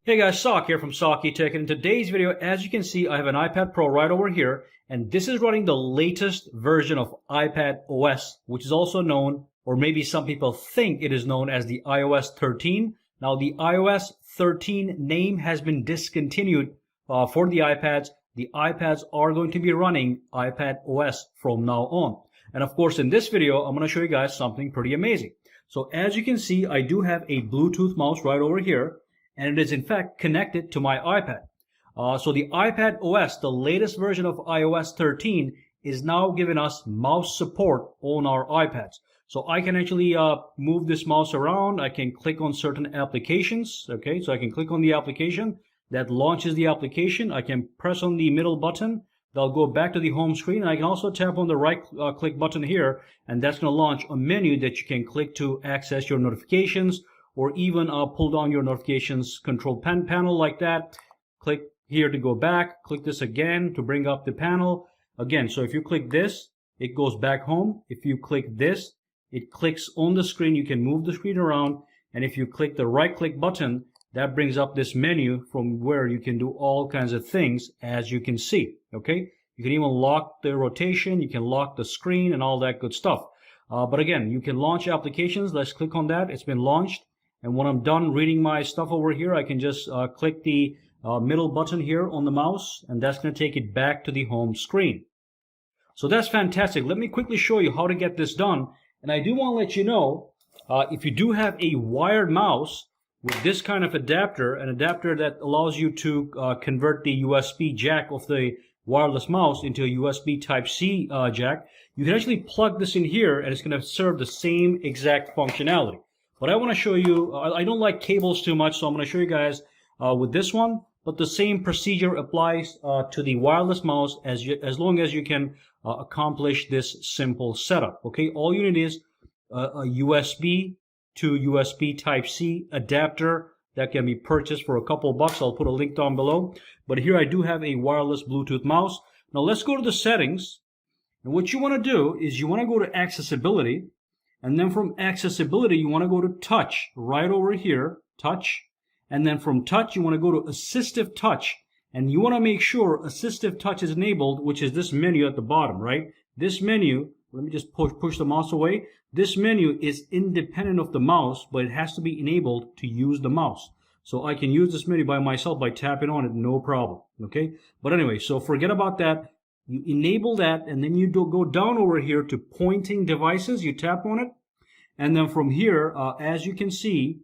Hey guys, Sak here from SAKITECH, and in today's video, as you can see, I have an iPad Pro right over here, and this is running the latest version of iPadOS, which is also known, or maybe some people think it is known as the iOS 13. Now, the iOS 13 name has been discontinued for the iPads. The iPads are going to be running iPadOS from now on. And of course, in this video, I'm going to show you guys something pretty amazing. So as you can see, I do have a Bluetooth mouse right over here, and it is in fact connected to my iPad. So the iPadOS, the latest version of iOS 13, is now giving us mouse support on our iPads. So I can actually move this mouse around. I can click on certain applications. Okay, so I can click on the application that launches the application. I can press on the middle button. They'll go back to the home screen. And I can also tap on the right click button here, and that's going to launch a menu that you can click to access your notifications, or even pull down your notifications control panel like that. Click here to go back. Click this again to bring up the panel. Again, so if you click this, it goes back home. If you click this, it clicks on the screen. You can move the screen around. And if you click the right click button, that brings up this menu from where you can do all kinds of things, as you can see. Okay, you can even lock the rotation. You can lock the screen and all that good stuff. But again, you can launch applications. Let's click on that. It's been launched. And when I'm done reading my stuff over here, I can just click the middle button here on the mouse, and that's going to take it back to the home screen. So that's fantastic. Let me quickly show you how to get this done. And I do want to let you know, if you do have a wired mouse with this kind of adapter, an adapter that allows you to convert the USB jack of the wireless mouse into a USB Type-C jack, you can actually plug this in here, and it's going to serve the same exact functionality. But I want to show you, I don't like cables too much, so I'm going to show you guys with this one. But the same procedure applies to the wireless mouse as long as you can accomplish this simple setup. Okay, all you need is a USB to USB Type-C adapter that can be purchased for a couple bucks. I'll put a link down below. But here I do have a wireless Bluetooth mouse. Now let's go to the settings. And what you want to do is you want to go to accessibility. And then from accessibility, you want to go to touch right over here, touch. And then from touch, you want to go to assistive touch. And you want to make sure assistive touch is enabled, which is this menu at the bottom, right? This menu, let me just push the mouse away. This menu is independent of the mouse, but it has to be enabled to use the mouse. So I can use this menu by myself by tapping on it, no problem, okay? But anyway, so forget about that. You enable that, and then you go down over here to pointing devices. You tap on it. And then from here, as you can see,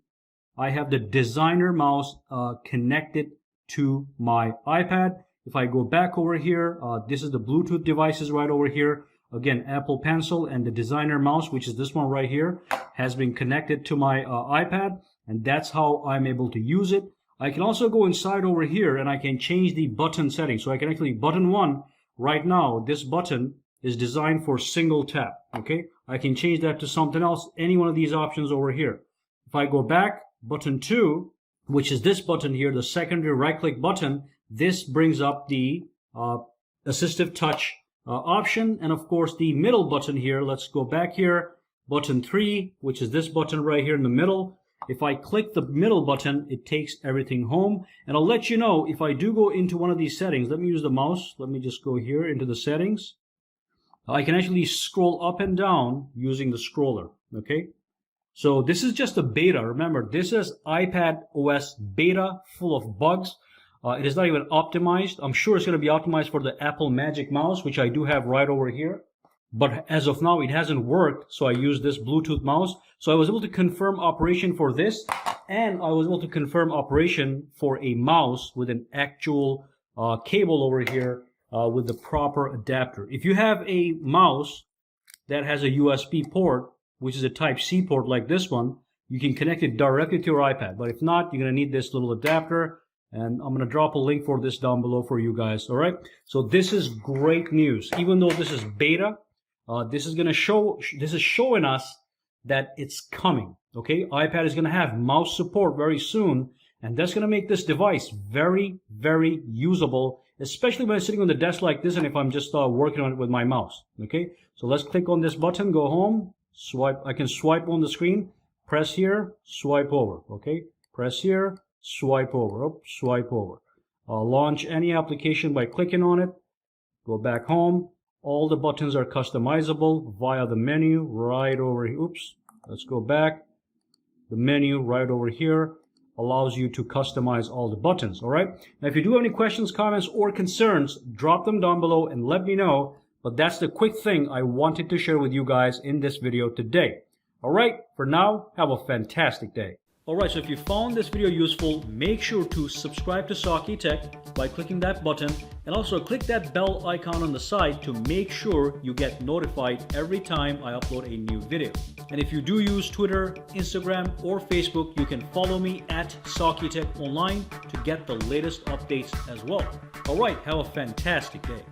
I have the designer mouse connected to my iPad. If I go back over here, this is the Bluetooth devices right over here. Again, Apple Pencil and the designer mouse, which is this one right here, has been connected to my iPad. And that's how I'm able to use it. I can also go inside over here and I can change the button settings. So I can actually, button 1, right now, this button is designed for single tap, okay? I can change that to something else, any one of these options over here. If I go back, button 2, which is this button here, the secondary right-click button, this brings up the assistive touch option. And of course, the middle button here, let's go back here, button 3, which is this button right here in the middle. If I click the middle button, it takes everything home. And I'll let you know, if I do go into one of these settings, let me use the mouse. Let me just go here into the settings. I can actually scroll up and down using the scroller, okay? So this is just a beta. Remember, this is iPadOS beta full of bugs. It is not even optimized. I'm sure it's going to be optimized for the Apple Magic Mouse, which I do have right over here. But as of now, it hasn't worked, so I used this Bluetooth mouse. So I was able to confirm operation for this, and I was able to confirm operation for a mouse with an actual cable over here with the proper adapter. If you have a mouse that has a USB port, which is a Type-C port like this one, you can connect it directly to your iPad. But if not, you're going to need this little adapter. And I'm going to drop a link for this down below for you guys. All right. So this is great news. Even though this is beta, this is showing us that it's coming. Okay. iPad is going to have mouse support very soon. And that's going to make this device very, very usable, especially when I'm sitting on the desk like this and if I'm just working on it with my mouse. Okay. So let's click on this button, go home, swipe. I can swipe on the screen, press here, swipe over. Okay. Press here, swipe over, swipe over. Launch any application by clicking on it. Go back home. All the buttons are customizable via the menu right over here. Oops, let's go back. The menu right over here allows you to customize all the buttons, all right? Now, if you do have any questions, comments, or concerns, drop them down below and let me know. But that's the quick thing I wanted to share with you guys in this video today. All right, for now, have a fantastic day. All right, so if you found this video useful, make sure to subscribe to SAKITECH by clicking that button, and also click that bell icon on the side to make sure you get notified every time I upload a new video. And if you do use Twitter, Instagram, or Facebook, you can follow me at SAKITECH Online to get the latest updates as well. All right, have a fantastic day.